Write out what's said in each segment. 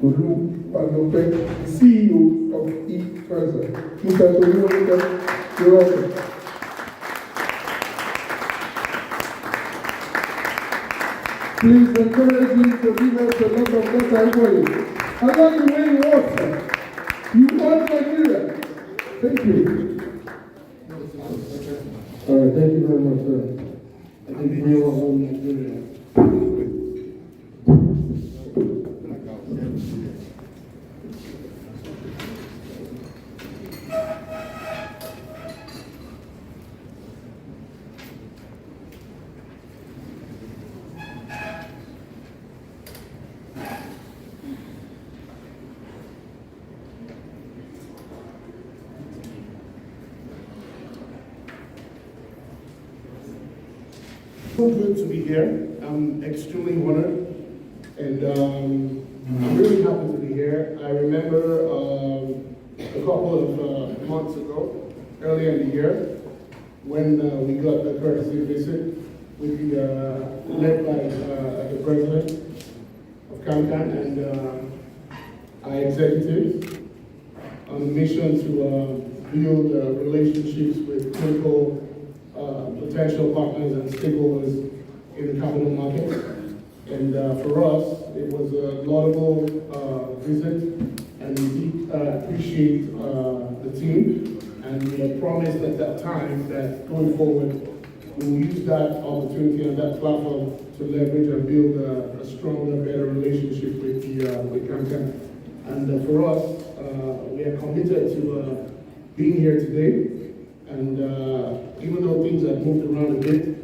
Tolu Palope, the CEO of eTransact. Mr. Tolu Palope, you're welcome. Please encourage him to give us a lot of water, everybody. I like the way you water. You want Nigeria. Thank you. All right, thank you very much, sir. I think we all want Nigeria. So good to be here. I'm extremely honored, and I'm really happy to be here. I remember a couple of months ago, earlier in the year, when we got the courtesy visit with led by the president of CAMCAN and our executives on a mission to build relationships with critical potential partners and stakeholders in the capital market. And for us, it was a laudable visit, and we appreciate the team. And we had promised at that time that going forward, we will use that opportunity and that platform to leverage and build a stronger, better relationship with CAMCAN. And for us, we are committed to being here today. And even though things have moved around a bit,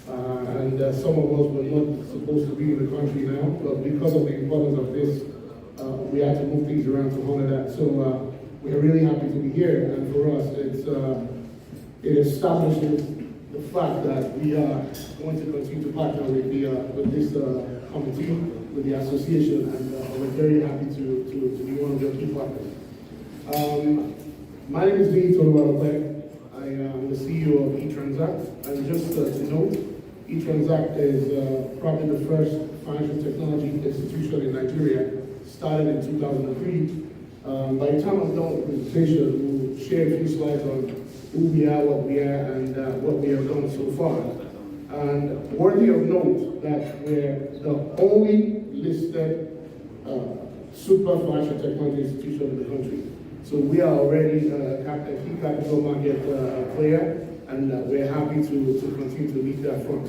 and some of us were not supposed to be in the country now, but because of the importance of this, we had to move things around to honor that. So we're really happy to be here, and for us, it establishes the fact that we are going to continue to partner with this committee, with the association, and we're very happy to be one of your key partners. My name is Lee Toluwalope. I am the CEO of eTransact, and just to note, eTransact is probably the first financial technology institution in Nigeria, started in 2003. By the time I'm done with the presentation, we'll share a few slides on who we are, what we are, and what we have done so far. And worthy of note that we're the only listed super financial technology institution in the country. So we are already a key capital market player, and we're happy to continue to lead that front.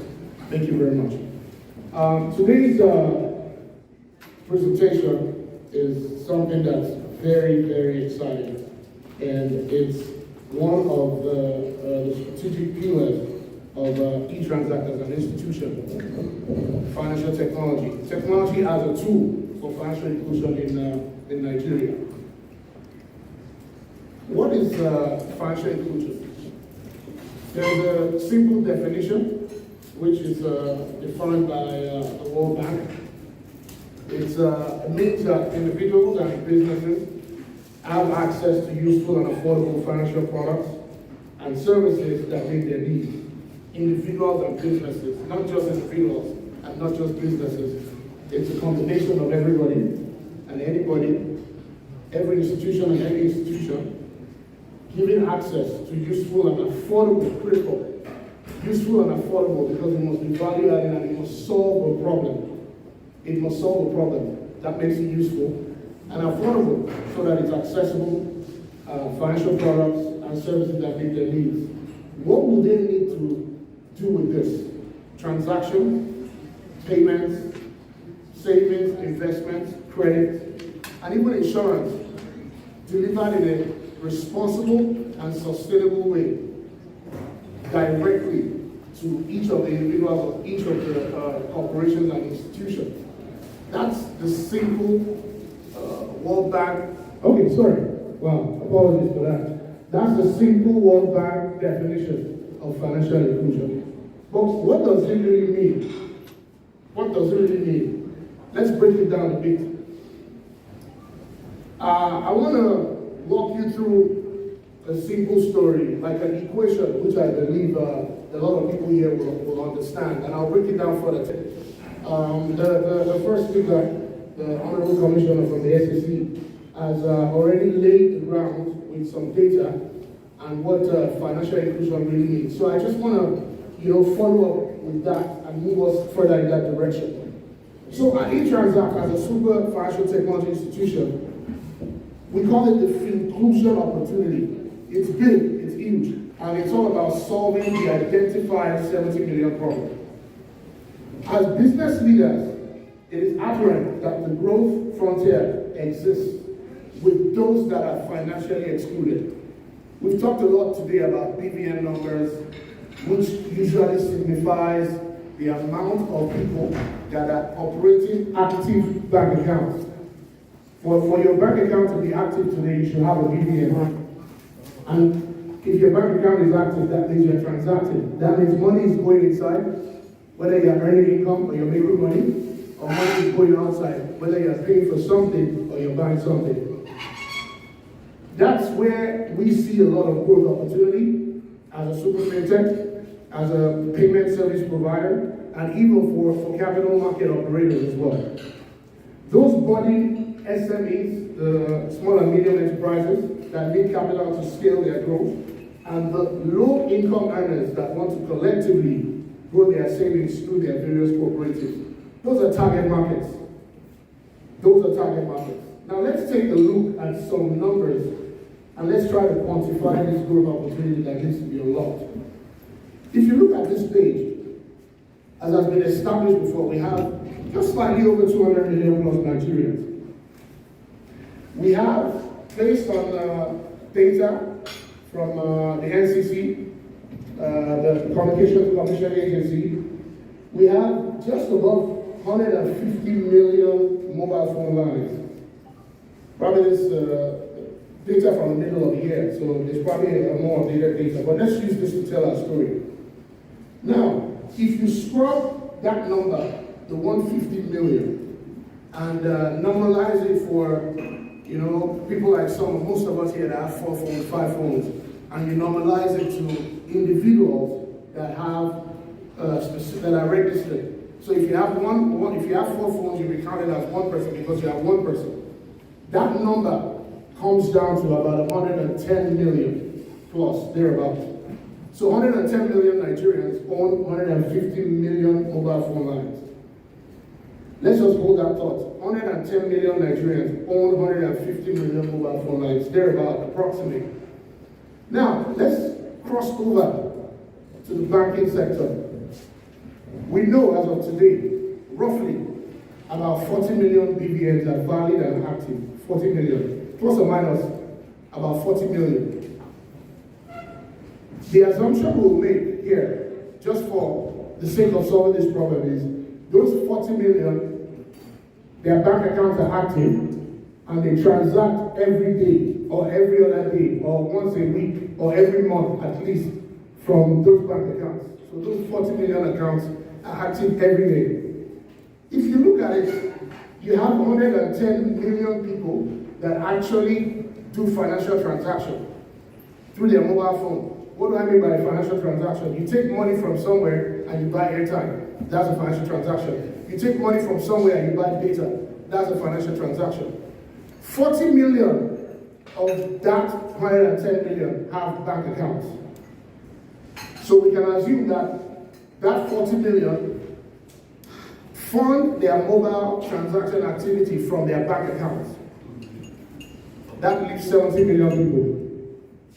Thank you very much. Today's presentation is something that's very, very exciting, and it's one of the strategic pillars of eTransact as an institution, financial technology. Technology as a tool for financial inclusion in Nigeria. What is financial inclusion? There's a simple definition, which is defined by the World Bank. It means that individuals and businesses have access to useful and affordable financial products and services that meet their needs. Individuals and businesses, not just individuals and not just businesses. It's a combination of everybody and anybody, every institution and any institution, giving access to useful and affordable, critical, useful and affordable, because it must be value added and it must solve a problem. It must solve a problem that makes it useful and affordable so that it's accessible, financial products and services that meet their needs. What will they need to do with this? Transactions, payments, savings, investments, credit, and even insurance, delivered in a responsible and sustainable way, directly to each of the individuals of each of the corporations and institutions. That's the simple World Bank. Okay, sorry. Wow, apologies for that. That's the simple World Bank definition of financial inclusion. Folks, what does it really mean? What does it really mean? Let's break it down a bit. I want to walk you through a simple story, like an equation, which I believe a lot of people here will understand, and I'll break it down further. The first figure the Honorable Commissioner from the SEC, has already laid the ground with some data and what financial inclusion really means. So I just want to, follow up with that and move us further in that direction. So at eTransact, as a super financial technology institution, we call it the inclusion opportunity. It's big, it's huge, and it's all about solving the identified 70 million problem. As business leaders, it is apparent that the growth frontier exists with those that are financially excluded. We've talked a lot today about BVN numbers, which usually signifies the amount of people that are operating active bank accounts. For your bank account to be active today, you should have a BVN. And if your bank account is active, that means you're transacting. That means money is going inside, whether you're earning income or you're making money, or money is going outside, whether you're paying for something or you're buying something. That's where we see a lot of growth opportunity as a super fintech, as a payment service provider, and even for capital market operators as well. Those budding SMEs, the small and medium enterprises that need capital to scale their growth, and the low-income earners that want to collectively grow their savings through their various cooperatives. Those are target markets. Those are target markets. Now let's take a look at some numbers and let's try to quantify this growth opportunity that needs to be unlocked. If you look at this page, as has been established before, we have just slightly over 200 million plus Nigerians. We have, based on data from the NCC, the Communications Commission Agency, we have just above 150 million mobile phone lines. Probably this data from the middle of the year, so there's probably a more updated data, but let's use this to tell our story. Now, if you scrub that number, the 150 million, and normalize it for, people like most of us here that have 4 phones, 5 phones, and you normalize it to individuals that have that are registered. So if you have if you have 4 phones, you'll be counted as one person because you have one person. That number comes down to about 110 million plus, thereabouts. So 110 million Nigerians own 150 million mobile phone lines. Let's just hold that thought. 110 million Nigerians own 150 million mobile phone lines, thereabouts, approximately. Now, let's cross over to the banking sector. We know as of today, roughly about 40 million BVNs are valid and active. 40 million, plus or minus about 40 million. The assumption we'll make here, just for the sake of solving this problem, is those 40 million, their bank accounts are active and they transact every day or every other day or once a week or every month at least from those bank accounts. So those 40 million accounts are active every day. If you look at it, you have 110 million people that actually do financial transactions through their mobile phone. What do I mean by a financial transaction? You take money from somewhere and you buy airtime. That's a financial transaction. You take money from somewhere and you buy data. That's a financial transaction. 40 million of that 110 million have bank accounts. So we can assume that 40 million fund their mobile transaction activity from their bank accounts. That leaves 70 million people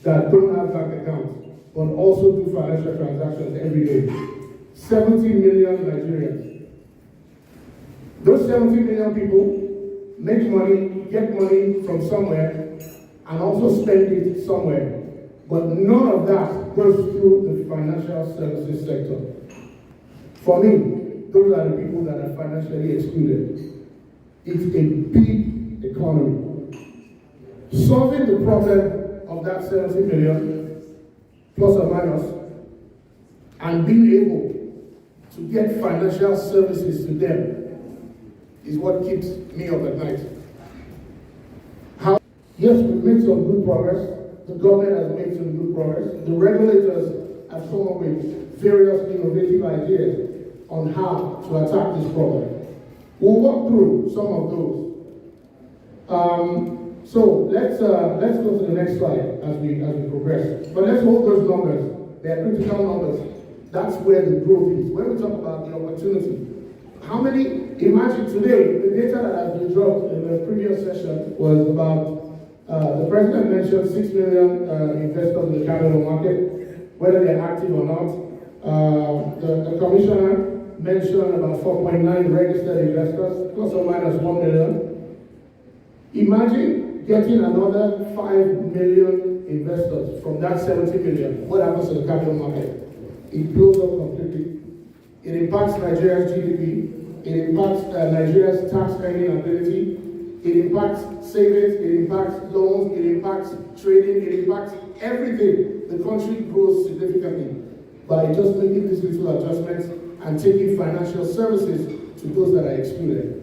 that don't have bank accounts, but also do financial transactions every day. 70 million Nigerians. Those 70 million people make money, get money from somewhere, and also spend it somewhere. But none of that goes through the financial services sector. For me, those are the people that are financially excluded. It's a big economy. Solving the problem of that 70 million, plus or minus, and being able to get financial services to them is what keeps me up at night. Yes, we've made some good progress. The government has made some good progress. The regulators have come up with various innovative ideas on how to attack this problem. We'll walk through some of those. So let's go to the next slide as we progress. But let's hold those numbers. They are critical numbers. That's where the growth is. When we talk about the opportunity, how many? Imagine today the data that has been dropped in the previous session was about the president mentioned 6 million investors in the capital market, whether they're active or not. The commissioner mentioned about 4.9 registered investors, plus or minus 1 million. Imagine getting another 5 million investors from that 70 million. What happens to the capital market? It blows up completely. It impacts Nigeria's GDP. It impacts Nigeria's tax earning ability. It impacts savings. It impacts loans. It impacts trading. It impacts everything. The country grows significantly by just making these little adjustments and taking financial services to those that are excluded.